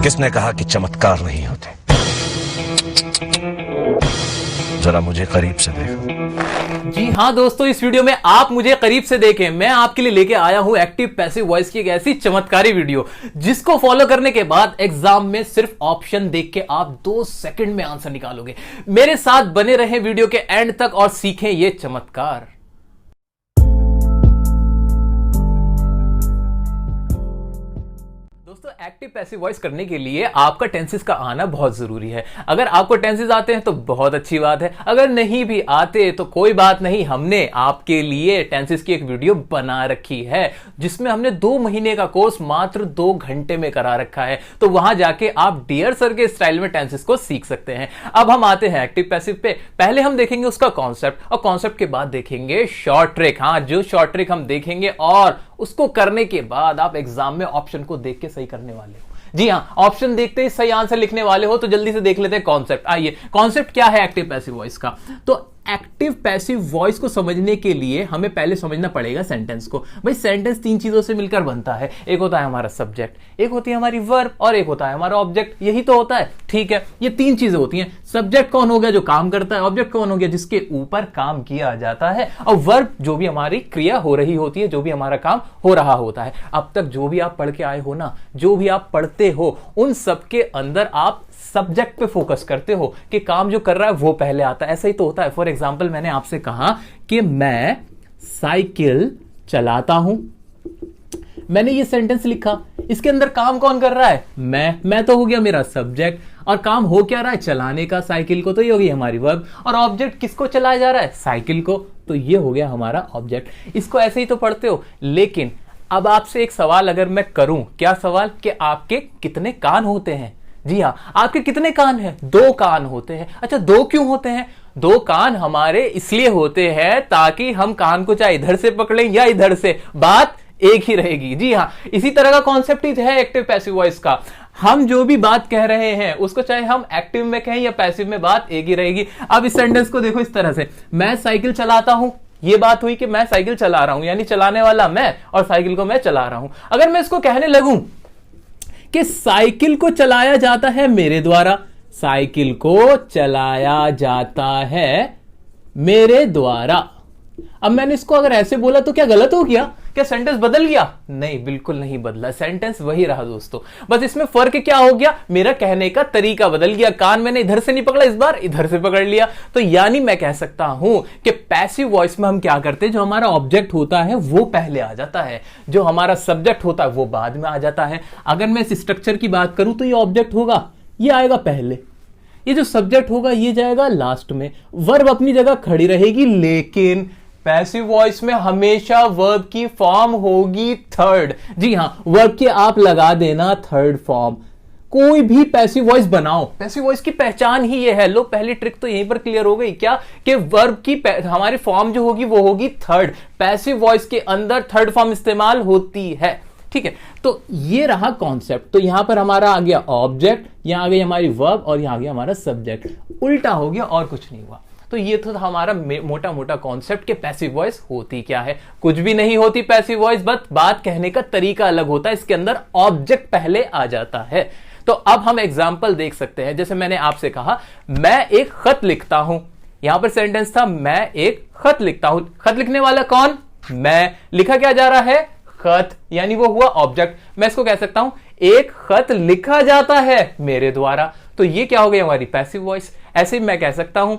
किसने कहा कि चमत्कार नहीं होते? जरा मुझे करीब से देखो। जी हाँ दोस्तों, इस वीडियो में आप मुझे करीब से देखें। मैं आपके लिए लेके आया हूं एक्टिव पैसिव वॉइस की एक ऐसी चमत्कारी वीडियो जिसको फॉलो करने के बाद एग्जाम में सिर्फ ऑप्शन देख के आप 2 सेकंड में आंसर निकालोगे। मेरे साथ बने रहें वीडियो के एंड तक और सीखें ये चमत्कार। दोस्तों, एक्टिव पैसिव वॉइस करने के लिए आपका टेंसेस का आना बहुत जरूरी है। अगर आपको टेंसेस आते हैं तो बहुत अच्छी बात है, अगर नहीं भी आते तो कोई बात नहीं। हमने आपके लिए टेंसेस की एक वीडियो बना रखी है जिसमें हमने 2 महीने का कोर्स मात्र 2 घंटे में करा रखा है। तो वहां जाके आप डियर सर के स्टाइल में टेंसेस को सीख सकते हैं। अब हम आते हैं एक्टिव पैसिव पे। पहले हम देखेंगे उसका कॉन्सेप्ट और कॉन्सेप्ट के बाद देखेंगे शॉर्ट ट्रिक। हाँ, जो शॉर्ट ट्रिक हम देखेंगे और उसको करने के बाद आप एग्जाम में ऑप्शन को देख के सही करने वाले हो। जी हाँ, ऑप्शन देखते ही सही आंसर लिखने वाले हो। तो जल्दी से देख लेते हैं कॉन्सेप्ट। आइए, कॉन्सेप्ट क्या है एक्टिव पैसिव वॉइस का? तो एक्टिव पैसिव वॉइस को समझने के लिए हमें पहले समझना पड़ेगा सेंटेंस को। भाई, सेंटेंस 3 चीजों से मिलकर बनता है। एक होता है हमारा सब्जेक्ट, एक होती है हमारी वर्ब और एक होता है हमारा ऑब्जेक्ट। यही तो होता है, ठीक है। ये 3 चीजें होती हैं। सब्जेक्ट कौन हो गया? जो काम करता है। ऑब्जेक्ट कौन हो गया? जिसके ऊपर काम किया जाता है। और वर्ब जो भी हमारी क्रिया हो रही होती है, जो भी हमारा काम हो रहा होता है। अब तक जो भी आप पढ़ के आए हो ना, जो भी आप पढ़ते हो, उन सबके अंदर आप सब्जेक्ट पे फोकस करते हो कि काम जो कर रहा है वो पहले आता है। ऐसा ही तो होता है। फॉर एग्जाम्पल, मैंने आपसे कहा कि मैं साइकिल चलाता हूं। मैंने ये सेंटेंस लिखा, इसके अंदर काम कौन कर रहा है? मैं तो हो गया मेरा सब्जेक्ट। और काम हो क्या रहा है? चलाने का साइकिल को, तो ये हो गई हमारी वर्ब। और ऑब्जेक्ट किसको चलाया जा रहा है? साइकिल को, तो ये हो गया हमारा ऑब्जेक्ट। इसको ऐसे ही तो पढ़ते हो। लेकिन अब आपसे एक सवाल अगर मैं करूं, क्या सवाल? कि आपके कितने कान होते हैं? जी हाँ, आपके कितने कान हैं? 2 कान होते हैं। अच्छा, 2 क्यों होते हैं? 2 कान हमारे इसलिए होते हैं ताकि हम कान को चाहे इधर से पकड़ें या इधर से, बात एक ही रहेगी। जी हाँ, इसी तरह का कॉन्सेप्ट ही है एक्टिव पैसिव वॉइस का। हम जो भी बात कह रहे हैं उसको चाहे हम एक्टिव में कहें या पैसिव में, बात एक ही रहेगी। अब इस सेंटेंस को देखो इस तरह से, मैं साइकिल चलाता हूं। ये बात हुई कि मैं साइकिल चला रहा हूं, यानी चलाने वाला मैं और साइकिल को मैं चला रहा हूं। अगर मैं इसको कहने लगूं कि साइकिल को चलाया जाता है मेरे द्वारा, साइकिल को चलाया जाता है मेरे द्वारा। अब मैंने इसको अगर ऐसे बोला तो क्या गलत हो गया? क्या सेंटेंस बदल गया? नहीं, बिल्कुल नहीं बदला। सेंटेंस वही रहा दोस्तों। बस इसमें फर्क क्या हो गया? मेरा कहने का तरीका बदल गया। कान मैंने इधर से नहीं पकड़ा, इस बार इधर से पकड़ लिया। तो यानी मैं कह सकता हूं कि पैसिव वॉइस में हम क्या करते हैं, जो हमारा ऑब्जेक्ट होता है वो पहले आ जाता है, जो हमारा सब्जेक्ट होता है वो बाद में आ जाता है। अगर मैं इस स्ट्रक्चर की बात करूं तो ये ऑब्जेक्ट होगा, ये आएगा पहले, ये जो सब्जेक्ट होगा ये जाएगा लास्ट में, वर्ब अपनी जगह खड़ी रहेगी। लेकिन पैसिव वॉइस में हमेशा वर्ब की फॉर्म होगी थर्ड। जी हां, वर्ब के आप लगा देना थर्ड फॉर्म। कोई भी पैसिव वॉइस बनाओ, पैसिव वॉइस की पहचान ही ये है। लो, पहली ट्रिक तो यहीं पर क्लियर हो गई। क्या? कि वर्ब की हमारी फॉर्म जो होगी वो होगी थर्ड। पैसिव वॉइस के अंदर थर्ड फॉर्म इस्तेमाल होती है, ठीक है। तो ये रहा कॉन्सेप्ट। तो यहां पर हमारा आ गया ऑब्जेक्ट, यहां आ गई हमारी वर्ब और यहां आ गया हमारा सब्जेक्ट। उल्टा हो गया और कुछ नहीं हुआ। तो ये तो हमारा मोटा मोटा कॉन्सेप्ट के पैसिव वॉइस होती क्या है। कुछ भी नहीं होती पैसिव वॉइस, बस बात कहने का तरीका अलग होता है। इसके अंदर ऑब्जेक्ट पहले आ जाता है। तो अब हम एग्जाम्पल देख सकते हैं। जैसे मैंने आपसे कहा, मैं एक खत लिखता हूं। यहां पर सेंटेंस था, मैं एक खत लिखता हूं। खत लिखने वाला कौन? मैं। लिखा क्या जा रहा है? खत, यानी वो हुआ ऑब्जेक्ट। मैं इसको कह सकता हूं, एक खत लिखा जाता है मेरे द्वारा। तो ये क्या हो गई? हमारी पैसिव वॉइस। ऐसे ही मैं कह सकता हूं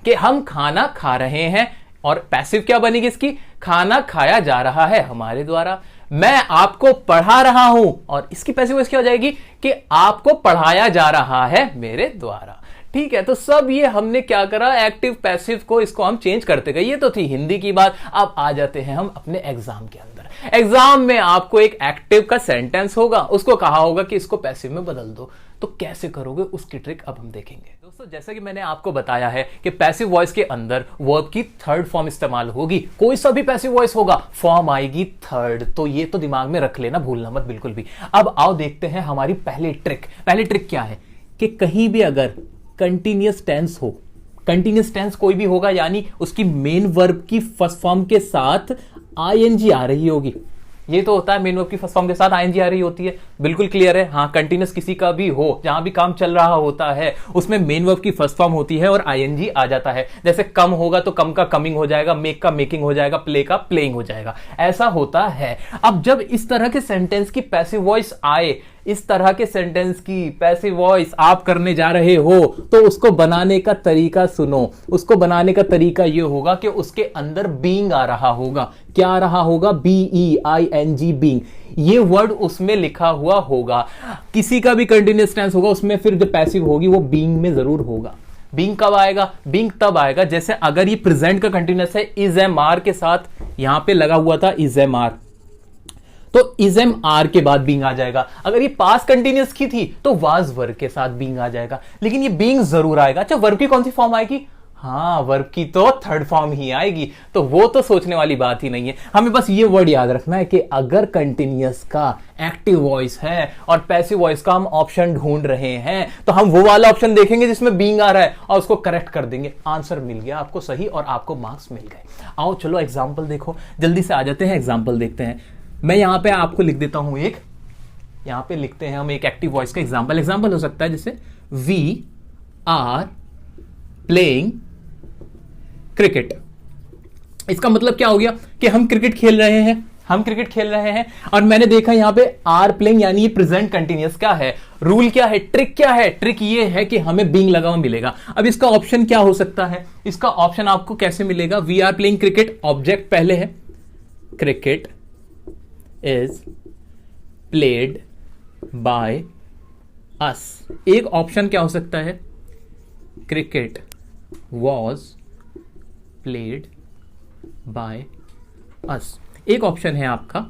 कि हम खाना खा रहे हैं, और पैसिव क्या बनेगी इसकी? खाना खाया जा रहा है हमारे द्वारा। मैं आपको पढ़ा रहा हूं, और इसकी पैसिव वॉइस क्या हो जाएगी? कि आपको पढ़ाया जा रहा है मेरे द्वारा। ठीक है, तो सब ये हमने क्या करा, एक्टिव पैसिव को इसको हम चेंज करते गए। ये तो थी हिंदी की बात। अब आ जाते हैं हम अपने एग्जाम के अंदर। एग्जाम में आपको एक एक्टिव का सेंटेंस होगा, उसको कहा होगा कि इसको पैसिव में बदल दो। तो कैसे करोगे उसकी ट्रिक अब हम देखेंगे। दोस्तों, जैसा कि मैंने आपको बताया है कि पैसिव वॉइस के अंदर वर्ब की थर्ड फॉर्म इस्तेमाल होगी। कोई सा भी पैसिव वॉइस होगा, फॉर्म आएगी थर्ड। तो ये तो दिमाग में रख लेना, भूलना मत बिल्कुल भी। अब आओ देखते हैं हमारी पहली ट्रिक। पहली ट्रिक क्या है कि कहीं भी अगर कंटिन्यूअस टेंस हो, कंटिन्यूअस टेंस कोई भी होगा, यानी उसकी मेन वर्ब की फर्स्ट फॉर्म के साथ आईएनजी आ रही होगी, ये तो होता है मेन वर्ब की फर्स्ट फॉर्म के साथ आईएनजी आ रही होती है, बिल्कुल क्लियर है। हाँ, कंटिन्यूस किसी का भी हो, जहां भी काम चल रहा होता है उसमें मेन वर्ब की फर्स्ट फॉर्म होती है और आईएनजी आ जाता है। जैसे कम होगा तो कम का कमिंग हो जाएगा, मेक का मेकिंग हो जाएगा, प्ले का प्लेइंग हो जाएगा, ऐसा होता है। अब जब इस तरह के सेंटेंस की पैसिव वॉइस आए, इस तरह के सेंटेंस की पैसिव वॉइस आप करने जा रहे हो, तो उसको बनाने का तरीका सुनो। उसको बनाने का तरीका यह होगा कि उसके अंदर बीइंग आ रहा होगा। क्या आ रहा होगा? BEING, being. ये वर्ड उसमें लिखा हुआ होगा। किसी का भी कंटिन्यूअस टेंस होगा उसमें फिर जो पैसिव होगी वो बीइंग में जरूर होगा। बीइंग कब आएगा? बीइंग तब आएगा जैसे अगर ये प्रेजेंट का कंटिन्यूअस है, इज एम आर के साथ यहां पे लगा हुआ था इज एम आर, तो इज एम आर के बाद बीइंग आ जाएगा। अगर ये पास्ट कंटिन्यूअस की थी तो वाज वर्ब के साथ बीइंग आ जाएगा, लेकिन ये बीइंग जरूर आएगा। अच्छा, वर्ब की कौन सी फॉर्म आएगी? हाँ, वर्ब की तो थर्ड फॉर्म ही आएगी, तो वो तो सोचने वाली बात ही नहीं है। हमें बस ये वर्ड याद रखना है कि अगर कंटिन्यूअस का एक्टिव वॉइस है और पैसिव वॉइस का हम ऑप्शन ढूंढ रहे हैं, तो हम वो वाला ऑप्शन देखेंगे जिसमें बीइंग आ रहा है और उसको करेक्ट कर देंगे। आंसर मिल गया आपको सही और आपको मार्क्स मिल गए। आओ चलो एग्जाम्पल देखो, जल्दी से आ जाते हैं, एग्जाम्पल देखते हैं। मैं यहां पे आपको लिख देता हूं एक, यहां पे लिखते हैं हम एक एक्टिव वॉइस का एग्जाम्पल। एग्जाम्पल हो सकता है जैसे वी आर प्लेइंग क्रिकेट। इसका मतलब क्या हो गया कि हम क्रिकेट खेल रहे हैं, हम क्रिकेट खेल रहे हैं और मैंने देखा यहां पे आर प्लेइंग यानी ये प्रेजेंट कंटिन्यूअस क्या है, रूल क्या है, ट्रिक क्या है? ट्रिक ये है कि हमें बीइंग लगा हुआ मिलेगा। अब इसका ऑप्शन क्या हो सकता है? इसका ऑप्शन आपको कैसे मिलेगा? We are playing cricket, object पहले है, cricket is played by us। एक ऑप्शन क्या हो सकता है? Cricket was played by us। एक ऑप्शन है आपका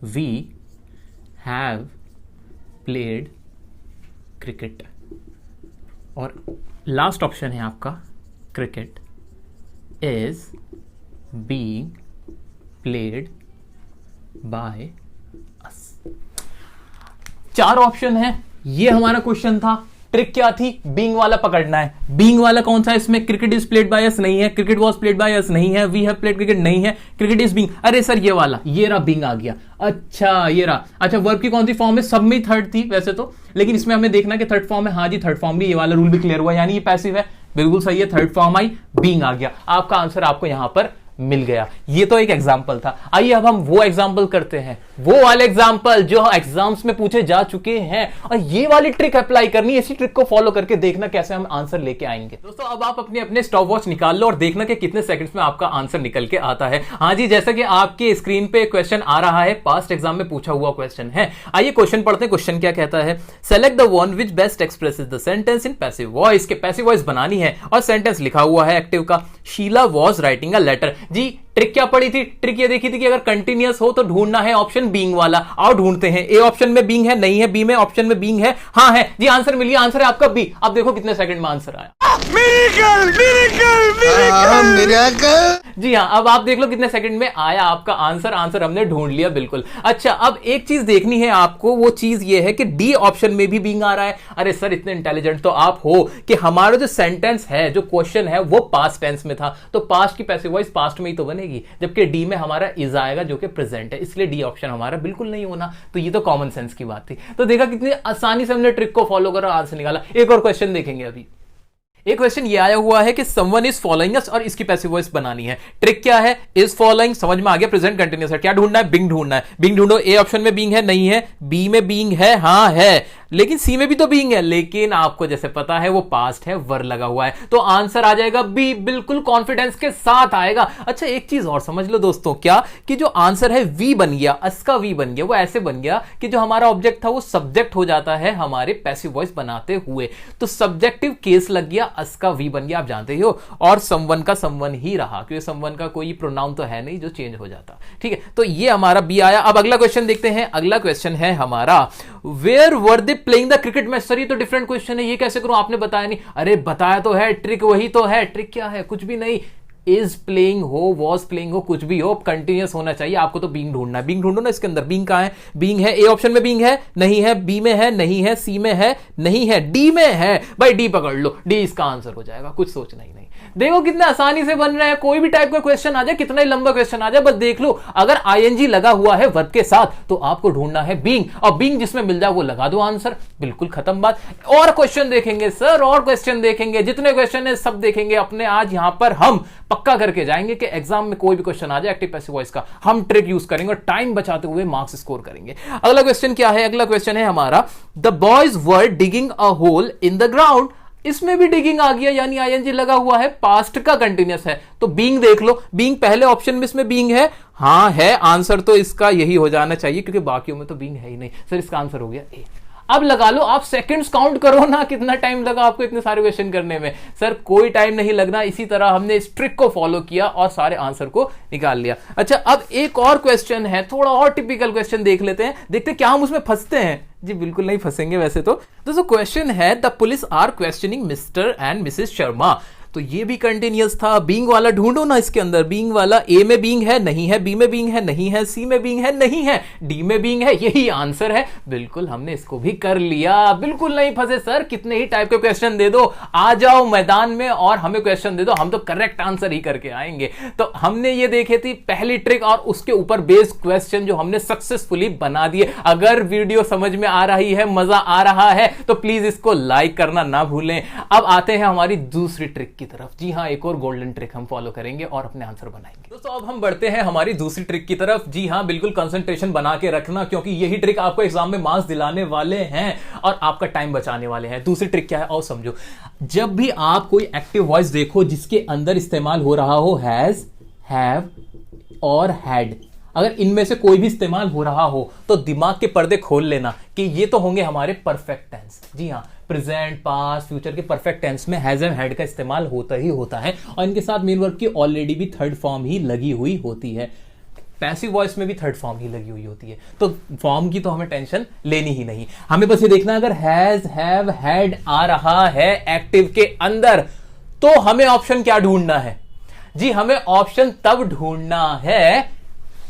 we have played cricket, और लास्ट ऑप्शन है आपका cricket is being played by us. चार ऑप्शन है, ये हमारा क्वेश्चन था। ट्रिक क्या थी? बीइंग वाला पकड़ना है। बीइंग वाला कौन सा है इसमें? Cricket is played by us नहीं है, cricket was played by us नहीं है, वी हैव प्लेड क्रिकेट नहीं है, क्रिकेट इज बीइंग। अरे सर ये वाला, ये रहा बीइंग आ गया। अच्छा ये रहा। अच्छा, वर्ब की कौन सी फॉर्म है? सब में थर्ड थी वैसे तो, लेकिन इसमें हमें देखना कि थर्ड फॉर्म है। हाँ जी थर्ड फॉर्म भी, ये वाला रूल भी क्लियर हुआ, यानी ये पैसिव है, बिल्कुल सही है। थर्ड फॉर्म आई, बीइंग आ गया। आपका आंसर आपको यहां पर मिल गया। ये तो एक एग्जाम्पल था। आइए अब हम वो एग्जाम्पल करते हैं, वो वाले एग्जाम्पल जो एग्जाम्स में पूछे जा चुके हैं, और ये वाली ट्रिक अप्लाई करनी है। इसी ट्रिक को फॉलो करके देखना कैसे हम आंसर लेके आएंगे। दोस्तों अब आप अपने अपने स्टॉप वॉच निकाल लो और देखना कि कितने सेकंड्स में आपका आंसर निकल के आता है। हाँ जी, जैसा कि आपके स्क्रीन पे क्वेश्चन आ रहा है, पास्ट एग्जाम में पूछा हुआ क्वेश्चन है। आइए क्वेश्चन पढ़ते हैं। क्वेश्चन क्या कहता है? Select the one which best expresses the sentence in passive voice. के पैसिव वॉइस बनानी है और सेंटेंस लिखा हुआ है एक्टिव का, Sheela was writing a letter. जी ट्रिक क्या पड़ी थी? ट्रिक ये देखी थी कि अगर कंटिन्यूअस हो तो ढूंढना है ऑप्शन बीइंग वाला। आओ ढूंढते हैं। ए ऑप्शन में बीइंग है नहीं है, बी में ऑप्शन में बीइंग है, हाँ है जी। आंसर मिल गया, आंसर है आपका बी। अब देखो कितने सेकंड में आंसर आया। जी हाँ, अब आप देख लो कितने सेकंड में आया आपका आंसर। आंसर हमने ढूंढ लिया बिल्कुल। अच्छा, अब एक चीज देखनी है आपको, वो चीज ये है कि डी ऑप्शन में भी बीइंग आ रहा है। अरे सर इतने इंटेलिजेंट तो आप हो कि हमारा जो सेंटेंस है, जो क्वेश्चन है, वो पास्ट टेंस में था, तो पास्ट की पैसिव वॉइस पास्ट में ही तो बनेगी, जबकि डी में हमारा इज आएगा जो कि प्रेजेंट है, इसलिए डी ऑप्शन हमारा बिल्कुल नहीं होना। तो ये तो कॉमन सेंस की बात थी। तो देखा कितनी आसानी से हमने ट्रिक को फॉलो करा, आंसर निकाला। एक और क्वेश्चन देखेंगे अभी। एक क्वेश्चन ये आया हुआ है कि समवन इज फॉलोइंग अस और इसकी पैसिव वॉइस बनानी है। ट्रिक क्या है? इज फॉलोइंग समझ में आ गया, प्रेजेंट कंटिन्यूअस है। क्या ढूंढना है? बीइंग ढूंढना है। बीइंग ढूंढो। ए ऑप्शन में बीइंग है नहीं है, बी में बीइंग है हाँ है, लेकिन सी में भी तो बीइंग है, लेकिन आपको जैसे पता है वो पास्ट है, वर लगा हुआ है, तो आंसर आ जाएगा बी, बिल्कुल कॉन्फिडेंस के साथ आएगा। अच्छा एक चीज और समझ लो दोस्तों, क्या कि जो आंसर है वी बन गया, अस का वी बन गया, वो ऐसे बन गया कि जो हमारा ऑब्जेक्ट था वो सब्जेक्ट हो जाता है हमारे पैसिव वॉइस बनाते हुए, तो सब्जेक्टिव केस लग गया, अस का वी बन गया, आप जानते ही हो, और समवन का समवन ही रहा, क्योंकि समवन का कोई प्रोनाउन तो है नहीं जो चेंज हो जाता। ठीक है, तो ये हमारा बी आया। अब अगला क्वेश्चन देखते हैं। अगला क्वेश्चन है हमारा, where were they playing the cricket match. Sir ये तो डिफरेंट क्वेश्चन है, ये कैसे करूं? आपने बताया नहीं। अरे बताया तो है, ट्रिक वही तो है। ट्रिक क्या है? कुछ भी नहीं। इज प्लेइंग हो, वॉज प्लेइंग हो, कुछ भी हो, कंटिन्यूअस होना चाहिए। आपको तो बीइंग ढूंढना है। बीइंग ढूंढो ना, इसके अंदर बीइंग कहां है? बीइंग है। ए ऑप्शन में बीइंग है नहीं है, बी में है नहीं है, सी में है नहीं है, डी में है। भाई डी पकड़ लो, डी इसका आंसर हो जाएगा, कुछ सोचना ही नहीं। देखो कितने आसानी से बन रहे हैं, कोई भी टाइप का क्वेश्चन आ जाए, कितना ही लंबा क्वेश्चन आ जाए, बस देख लो। अगर आईएनजी लगा हुआ है वर्ब के साथ तो आपको ढूंढना है बीइंग, और बीइंग जिसमें मिल जाए वो लगा दो आंसर, बिल्कुल खत्म बात। और क्वेश्चन देखेंगे सर, और क्वेश्चन देखेंगे, जितने क्वेश्चन है सब देखेंगे अपने। आज यहां पर हम पक्का करके जाएंगे कि एग्जाम में कोई भी क्वेश्चन आ जाए एक्टिव पैसिव वॉइस का, हम ट्रिक यूज करेंगे और टाइम बचाते हुए मार्क्स स्कोर करेंगे। अगला क्वेश्चन क्या है? अगला क्वेश्चन है हमारा, the boys were digging a hole in the ground. इसमें भी डिगिंग आ गया, यानी आईएनजी लगा हुआ है, पास्ट का कंटिन्यूअस है, तो बीइंग देख लो। बीइंग पहले ऑप्शन में इसमें बीइंग है, हाँ है, आंसर तो इसका यही हो जाना चाहिए क्योंकि बाकियों में तो बीइंग है ही नहीं। सर इसका आंसर हो गया ए। अब लगा लो, आप सेकंड्स काउंट करो ना, कितना टाइम लगा आपको इतने सारे क्वेश्चन करने में। सर कोई टाइम नहीं लगना, इसी तरह हमने इस ट्रिक को फॉलो किया और सारे आंसर को निकाल लिया। अच्छा, अब एक और क्वेश्चन है, थोड़ा और टिपिकल क्वेश्चन देख लेते हैं, देखते क्या हम उसमें फंसते हैं। जी बिल्कुल नहीं फंसेंगे वैसे तो। दोस्तों क्वेश्चन है, the police are questioning Mr and Mrs Sharma. तो ये भी कंटिन्यूअस था। बीइंग वाला ढूंढो ना इसके अंदर, बीइंग वाला। ए में बीइंग है, नहीं है। बी में बीइंग है, नहीं है। सी में बीइंग है, नहीं है। डी में बीइंग है, यही आंसर है। बिल्कुल हमने इसको भी कर लिया, बिल्कुल नहीं फंसे सर। कितने ही टाइप के क्वेश्चन दे दो, आ जाओ मैदान में और हमें क्वेश्चन दे दो, हम तो करेक्ट आंसर ही करके आएंगे। तो हमने ये देखे थी पहली ट्रिक और उसके ऊपर बेस्ड क्वेश्चन जो हमने सक्सेसफुली बना दिए। अगर वीडियो समझ में आ रही है, मजा आ रहा है, तो प्लीज इसको लाइक करना ना भूलें। अब आते हैं हमारी दूसरी ट्रिक की तरफ। जी हां, एक और गोल्डन ट्रिक हम फॉलो करेंगे और अपने आंसर बनाएंगे। दोस्तों अब हम बढ़ते हैं हमारी दूसरी ट्रिक की तरफ। जी हां, बिल्कुल कंसंट्रेशन बना के रखना क्योंकि यही ट्रिक आपको एग्जाम में मार्क्स दिलाने वाले हैं और आपका टाइम बचाने वाले हैं। दूसरी ट्रिक क्या है और समझो। जब भी आप कोई एक्टिव वॉइस देखो जिसके अंदर इस्तेमाल हो रहा हो हैज, हैव और हैड, अगर इनमें से कोई भी इस्तेमाल हो रहा हो तो दिमाग के पर्दे खोल लेना कि ये तो होंगे हमारे परफेक्ट टेंस। जी हां, प्रेजेंट, पास्ट, फ्यूचर के परफेक्ट टेंस में हैज एंड हैड का इस्तेमाल होता ही होता है और इनके साथ मेन वर्ब की ऑलरेडी भी थर्ड फॉर्म ही लगी हुई होती है। पैसिव वॉइस में भी थर्ड फॉर्म ही लगी हुई होती है, तो फॉर्म की तो हमें टेंशन लेनी ही नहीं। हमें बस ये देखना अगर हैज, हैव, हैड आ रहा है एक्टिव के अंदर तो हमें ऑप्शन क्या ढूंढना है? जी हमें ऑप्शन तब ढूंढना है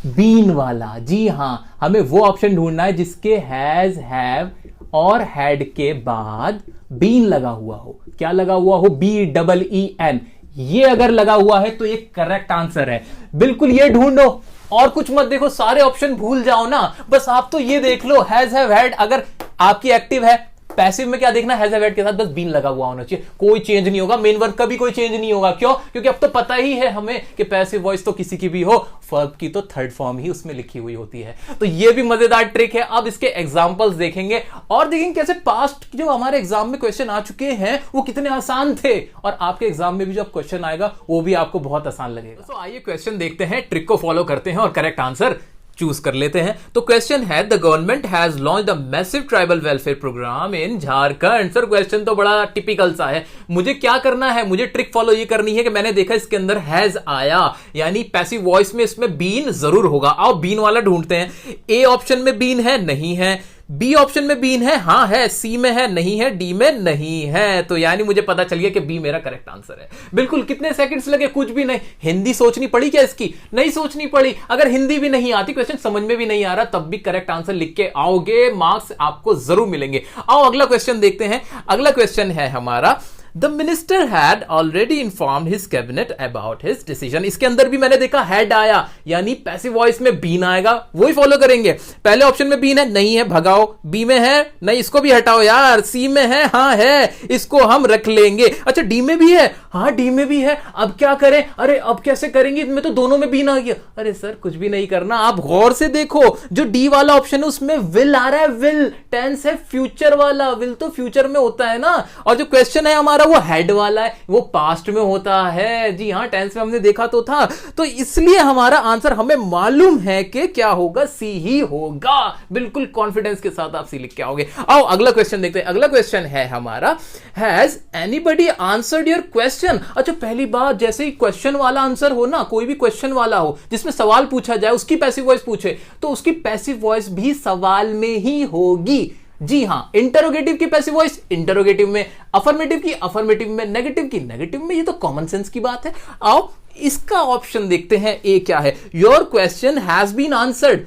बीन वाला। जी हां, हमें वो ऑप्शन ढूंढना है जिसके हैज, हैव और हैड के बाद बीन लगा हुआ हो। क्या लगा हुआ हो? BEEN। ये अगर लगा हुआ है तो ये करेक्ट आंसर है। बिल्कुल ये ढूंढो और कुछ मत देखो, सारे ऑप्शन भूल जाओ ना, बस आप तो ये देख लो हैज, हैव, हैड। अगर आपकी एक्टिव है, पैसिव में क्या देखना, हैज हैव हैड के साथ बस बीन लगा हुआ होना चाहिए, कोई चेंज नहीं होगा। मेन वर्ब का भी कोई चेंज नहीं होगा। क्यों? क्योंकि अब तो पता ही है हमें कि पैसिव वॉइस तो किसी की भी हो, वर्ब की तो थर्ड फॉर्म ही उसमें लिखी हुई होती है। तो ये भी मजेदार ट्रिक है। अब इसके एग्जांपल्स देखेंगे और देखेंगे कैसे पास्ट जो हमारे एग्जाम में क्वेश्चन आ चुके हैं वो कितने आसान थे और आपके एग्जाम में भी जब क्वेश्चन आएगा वो भी आपको बहुत आसान लगेगा। तो आइए क्वेश्चन देखते हैं, ट्रिक को फॉलो करते हैं और करेक्ट आंसर चूज कर लेते हैं। तो क्वेश्चन है, the government has launched a massive tribal welfare programme in Jharkhand. Sir question तो बड़ा टिपिकल सा है। मुझे क्या करना है? मुझे ट्रिक फॉलो ये करनी है कि मैंने देखा इसके अंदर हैज आया, यानी पैसिव वॉइस में इसमें बीन जरूर होगा। आओ बीन वाला ढूंढते हैं। ए ऑप्शन में बीन है, नहीं है। बी ऑप्शन में बीन है, हाँ है। सी में है, नहीं है। डी में नहीं है। तो यानी मुझे पता चल गया कि बी मेरा करेक्ट आंसर है। बिल्कुल। कितने सेकंड्स लगे? कुछ भी नहीं। हिंदी सोचनी पड़ी क्या इसकी? नहीं सोचनी पड़ी। अगर हिंदी भी नहीं आती, क्वेश्चन समझ में भी नहीं आ रहा, तब भी करेक्ट आंसर लिख के आओगे, मार्क्स आपको जरूर मिलेंगे। आओ अगला क्वेश्चन देखते हैं। अगला क्वेश्चन है हमारा, the minister had already informed his cabinet about his decision. इसके अंदर भी मैंने देखा हैड आया, यानी पैसिव वॉइस में बीन आएगा, वही फॉलो करेंगे। पहले ऑप्शन में बीन है, नहीं है, भगाओ। बी में है, नहीं, इसको भी हटाओ यार। सी में है, हाँ है, इसको हम रख लेंगे। अच्छा डी में भी है, हाँ डी में भी है। अब क्या करें? अरे अब कैसे करेंगे? इनमें तो दोनों में बीन आ गया। अरे सर कुछ भी नहीं करना, आप गौर से देखो, जो डी वाला ऑप्शन है उसमें विल आ रहा है। विल टेंस है फ्यूचर वाला, विल तो फ्यूचर में होता है ना, और जो क्वेश्चन है हमारा वो हेड वाला है, वो पास्ट में होता है। जी हां, टेंस में हमने देखा तो था, तो इसलिए हमारा आंसर हमें मालूम है कि क्या होगा, सी ही होगा। बिल्कुल कॉन्फिडेंस के साथ आप सी लिख के आओगे। आओ अगला क्वेश्चन देखते हैं। अगला क्वेश्चन है हमारा, has anybody answered your question. अच्छा पहली बात, जैसे ही क्वेश्चन वाला आंसर हो ना, कोई भी क्वेश्चन वाला हो जिसमें सवाल पूछा जाए, उसकी पैसिव वॉइस पूछे तो उसकी पैसिव वॉइस भी सवाल में ही होगी। जी हां, इंटरोगेटिव की पैसिव वॉइस इंटरोगेटिव में, अफर्मेटिव की अफर्मेटिव में, नेगेटिव की नेगेटिव में। ये तो कॉमन सेंस की बात है। आओ इसका ऑप्शन देखते हैं, ए क्या है। Your question has been answered.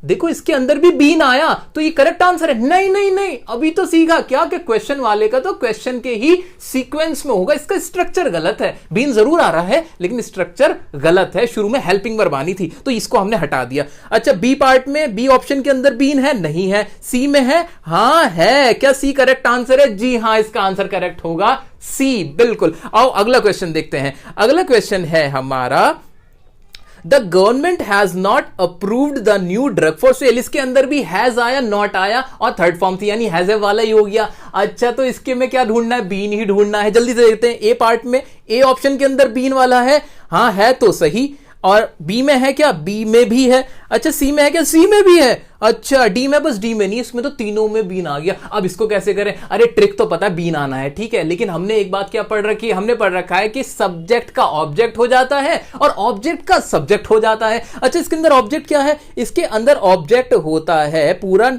देखो इसके अंदर भी बीन आया तो ये करेक्ट आंसर है। नहीं नहीं नहीं, अभी तो सीखा क्या कि क्वेश्चन वाले का तो क्वेश्चन के ही सीक्वेंस में होगा, इसका स्ट्रक्चर गलत है। बीन जरूर आ रहा है लेकिन स्ट्रक्चर गलत है, शुरू में हेल्पिंग वर्ब आनी थी तो इसको हमने हटा दिया। अच्छा बी पार्ट में, बी ऑप्शन के अंदर बीन है? नहीं है। सी में है? हाँ है। क्या सी करेक्ट आंसर है? जी हाँ, इसका आंसर करेक्ट होगा सी, बिल्कुल। आओ अगला क्वेश्चन देखते हैं। अगला क्वेश्चन है हमारा the government has not approved the new drug for sale. इसके अंदर भी हैज आया, नॉट आया और थर्ड फॉर्म थी यानी हैज वाला ही हो गया। अच्छा तो इसके में क्या ढूंढना है? बीन ही ढूंढना है। जल्दी से देखते हैं। ए पार्ट में, ए ऑप्शन के अंदर बीन वाला है? हाँ है तो सही। और बी में है क्या? बी में भी है। अच्छा सी में है क्या? सी में भी है। अच्छा डी में, बस डी में नहीं, इसमें तो तीनों में बीन आ गया। अब इसको कैसे करें? अरे ट्रिक तो पता है, बीन आना है ठीक है, लेकिन हमने एक बात क्या पढ़ रखी है? हमने पढ़ रखा है कि सब्जेक्ट का ऑब्जेक्ट हो जाता है और ऑब्जेक्ट का सब्जेक्ट हो जाता है। अच्छा इसके अंदर ऑब्जेक्ट क्या है? इसके अंदर ऑब्जेक्ट होता है पूरा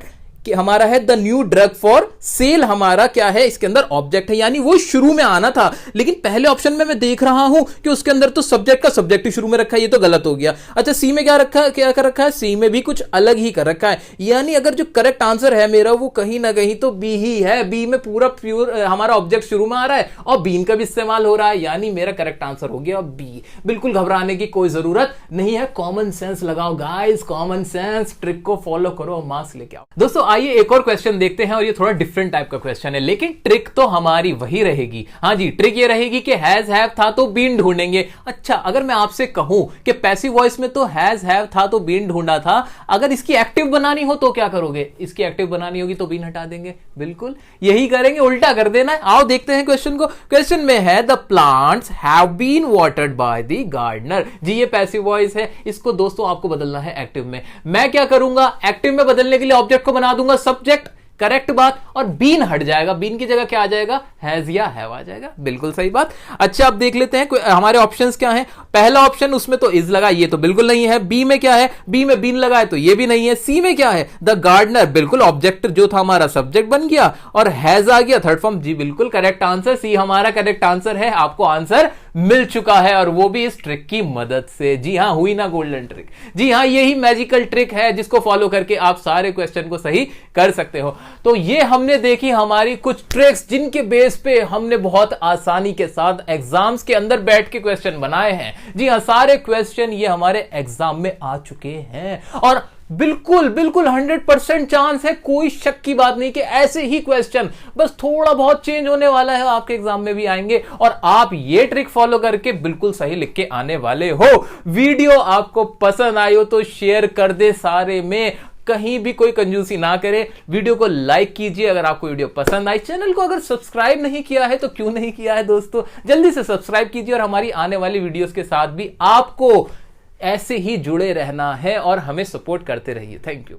कि हमारा है the new drug for sale, हमारा क्या है? इसके अंदर ऑब्जेक्ट है यानी वो शुरू में आना था, लेकिन पहले ऑप्शन में मैं देख रहा हूं कि उसके अंदर तो सब्जेक्ट का सब्जेक्ट ही शुरू में रखा है, ये तो गलत हो गया। अच्छा सी में क्या रखा है? क्या कर रखा है? सी में भी कुछ अलग ही कर रखा है, यानी अगर जो करेक्ट आंसर है मेरा वो कहीं ना कहीं तो बी ही है। बी में पूरा प्योर हमारा ऑब्जेक्ट शुरू में आ रहा है और बीन का भी इस्तेमाल हो रहा है, यानी मेरा करेक्ट आंसर हो गया बी। बिल्कुल घबराने की कोई जरूरत नहीं है, कॉमन सेंस लगाओ गाइस, कॉमन सेंस, ट्रिक को फॉलो करो और मार्क्स लेके आओ। दोस्तों आइए एक और क्वेश्चन देखते हैं और ये थोड़ा डिफरेंट टाइप का क्वेश्चन है, लेकिन ट्रिक तो हमारी वही रहेगी। हाँ जी, ट्रिक ये रहेगी कि हैज हैव था तो बीन ढूंढेंगे। अच्छा अगर मैं आपसे कहूं कि पैसिव वॉइस में तो हैज हैव था तो बीन ढूंढा था, अगर इसकी एक्टिव बनानी हो तो क्या करोगे? इसकी एक्टिव बनानी होगी तो बीन हटा देंगे, बिल्कुल यही करेंगे, उल्टा कर देना है। आओ देखते हैं क्वेश्चन को। क्वेश्चन में है the plants have been watered by the gardener. जी ये पैसिव वॉइस है, इसको दोस्तों आपको बदलना है एक्टिव में। मैं क्या करूंगा? एक्टिव में बदलने के लिए ऑब्जेक्ट को बना दूंगा सब्जेक्ट, करेक्ट बात, और बीन हट जाएगा, बीन की जगह क्या आ जाएगा? हैज या हैव आ जाएगा, बिल्कुल सही बात। अच्छा अब देख लेते हैं हमारे ऑप्शंस क्या हैं। पहला ऑप्शन उसमें तो इज लगा, ये तो बिल्कुल नहीं है। बी में क्या है? बी में बीन लगा है तो ये भी नहीं है। सी में क्या है? द गार्डनर, बिल्कुल ऑब्जेक्ट जो था हमारा सब्जेक्ट बन गया और हैज आ गया थर्ड फॉर्म। जी बिल्कुल करेक्ट आंसर, सी हमारा करेक्ट आंसर है। आपको आंसर मिल चुका है और वो भी इस ट्रिक की मदद से। जी हां, हुई ना गोल्डन ट्रिक। जी हां, यही मैजिकल ट्रिक है जिसको फॉलो करके आप सारे क्वेश्चन को सही कर सकते हो। तो ये हमने देखी हमारी कुछ ट्रिक्स जिनके बेस पे हमने बहुत आसानी के साथ एग्जाम्स के अंदर बैठ के क्वेश्चन बनाए हैं। जी हां, सारे क्वेश्चन ये हमारे एग्जाम में आ चुके हैं और बिल्कुल बिल्कुल 100% चांस है, कोई शक की बात नहीं कि ऐसे ही क्वेश्चन बस थोड़ा बहुत चेंज होने वाला है, आपके एग्जाम में भी आएंगे और आप ये ट्रिक फॉलो करके बिल्कुल सही लिख के आने वाले हो। वीडियो आपको पसंद आई हो तो शेयर कर दे सारे में, कहीं भी कोई कंजूसी ना करे। वीडियो को लाइक कीजिए अगर आपको वीडियो पसंद आई। चैनल को अगर सब्सक्राइब नहीं किया है तो क्यों नहीं किया है दोस्तों, जल्दी से सब्सक्राइब कीजिए और हमारी आने वाली वीडियोस के साथ भी आपको ऐसे ही जुड़े रहना है और हमें सपोर्ट करते रहिए। Thank you.